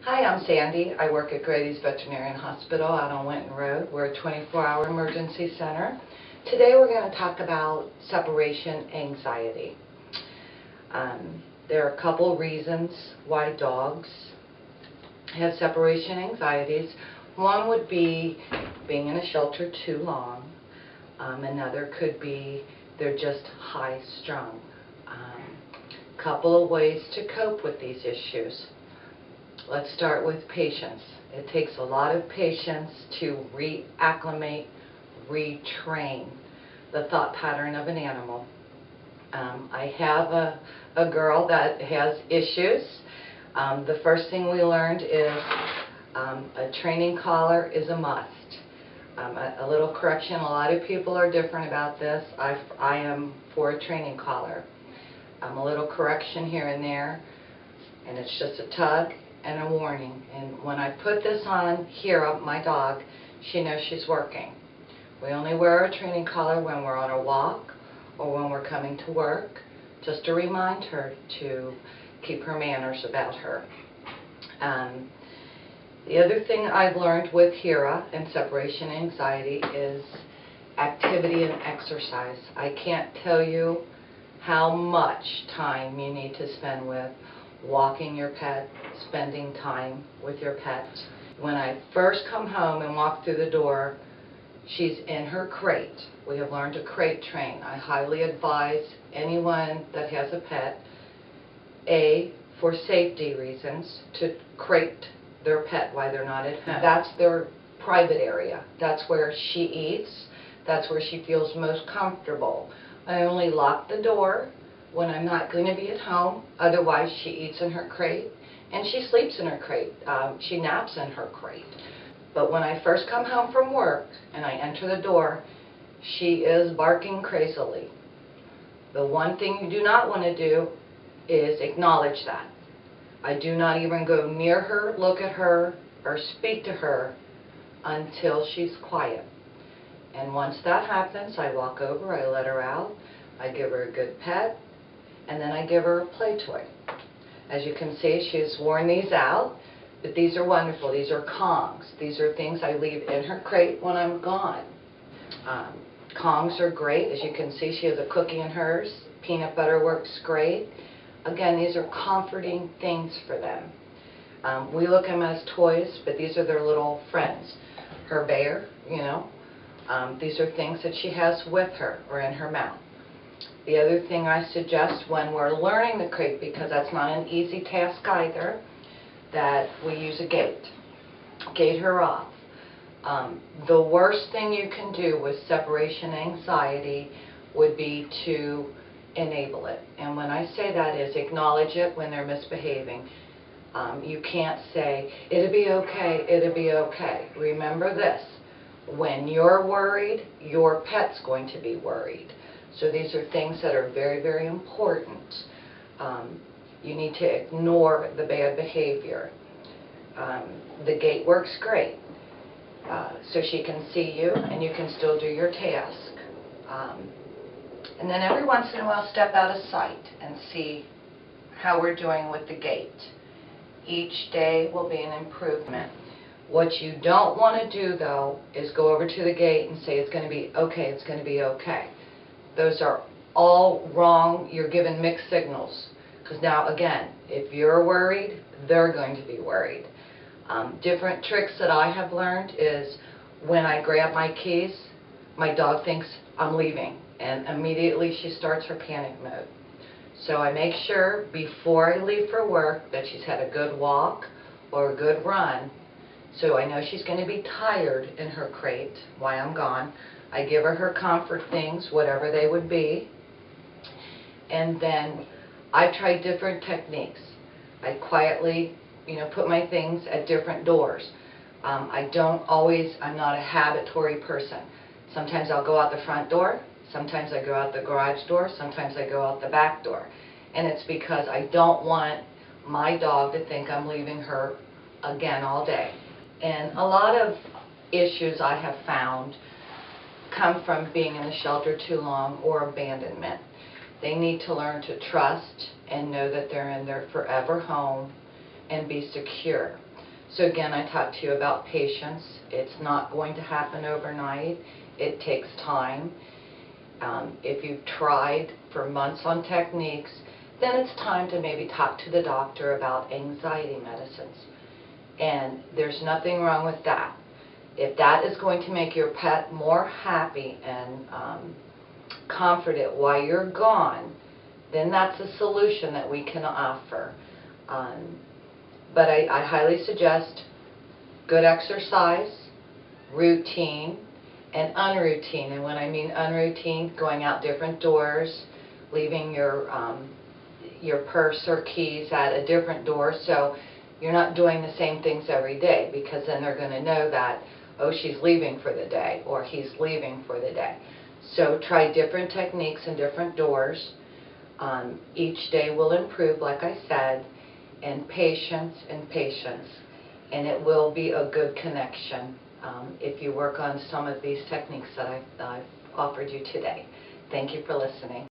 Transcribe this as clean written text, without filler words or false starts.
Hi, I'm Sandy. I work at Grady's Veterinary Hospital out on Winton Road. We're a 24-hour emergency center. Today we're going to talk about separation anxiety. There are a couple reasons why dogs have separation anxieties. One would be being in a shelter too long. Another could be they're just high-strung. Couple of ways to cope with these issues. Let's start with patience. It takes a lot of patience to reacclimate, retrain the thought pattern of an animal. I have a girl that has issues. The first thing we learned is a training collar is a must. A little correction, a lot of people are different about this. I am for a training collar. A little correction here and there, and it's just a tug and a warning. And when I put this on Hera, my dog, she knows she's working. We only wear a training collar when we're on a walk or when we're coming to work, just to remind her to keep her manners about her. The other thing I've learned with Hera and separation anxiety is activity and exercise. I can't tell you how much time you need to spend with walking your pet, spending time with your pet. When I first come home and walk through the door, she's in her crate. We have learned to crate train. I highly advise anyone that has a pet, for safety reasons, to crate their pet while they're not at home. That's their private area. That's where she eats. That's where she feels most comfortable. I only lock the door when I'm not going to be at home. Otherwise, she eats in her crate and she sleeps in her crate. She naps in her crate. But when I first come home from work and I enter the door, she is barking crazily. The one thing you do not want to do is acknowledge that. I do not even go near her, look at her, or speak to her until she's quiet. And once that happens, I walk over, I let her out, I give her a good pet, and then I give her a play toy. As you can see, she's worn these out, but these are wonderful. These are Kongs. These are things I leave in her crate when I'm gone. Kongs are great. As you can see, she has a cookie in hers. Peanut butter works great. Again, these are comforting things for them. We look at them as toys, but these are their little friends. Her bear, these are things that she has with her or in her mouth. The other thing I suggest when we're learning the crate, because that's not an easy task either, that we use a gate. Gate her off. The worst thing you can do with separation anxiety would be to enable it. And when I say that is acknowledge it when they're misbehaving. You can't say, it'll be okay, it'll be okay. Remember this. When you're worried, your pet's going to be worried. So these are things that are very, very important. You need to ignore the bad behavior. The gate works great. So she can see you and you can still do your task. And then every once in a while step out of sight and see how we're doing with the gate. Each day will be an improvement. What you don't want to do, though, is go over to the gate and say it's going to be okay, it's going to be okay. Those are all wrong. You're given mixed signals. Because now, again, if you're worried, they're going to be worried. Different tricks that I have learned is when I grab my keys, my dog thinks I'm leaving, and immediately she starts her panic mode. So I make sure before I leave for work that she's had a good walk or a good run. So I know she's going to be tired in her crate while I'm gone. I give her her comfort things, whatever they would be. And then I try different techniques. I quietly, put my things at different doors. I'm not a habitory person. Sometimes I'll go out the front door. Sometimes I go out the garage door. Sometimes I go out the back door. And it's because I don't want my dog to think I'm leaving her again all day. And a lot of issues I have found come from being in the shelter too long or abandonment. They need to learn to trust and know that they're in their forever home and be secure. So again, I talked to you about patience. It's not going to happen overnight. It takes time. If you've tried for months on techniques, then it's time to maybe talk to the doctor about anxiety medicines. And there's nothing wrong with that. If that is going to make your pet more happy and comforted while you're gone, then that's a solution that we can offer. But I highly suggest good exercise, routine, and unroutine. And when I mean unroutine, going out different doors, leaving your purse or keys at a different door, so you're not doing the same things every day, because then they're going to know that, oh, she's leaving for the day, or he's leaving for the day. So try different techniques and different doors. Each day will improve, like I said, and patience, and it will be a good connection if you work on some of these techniques that I've offered you today. Thank you for listening.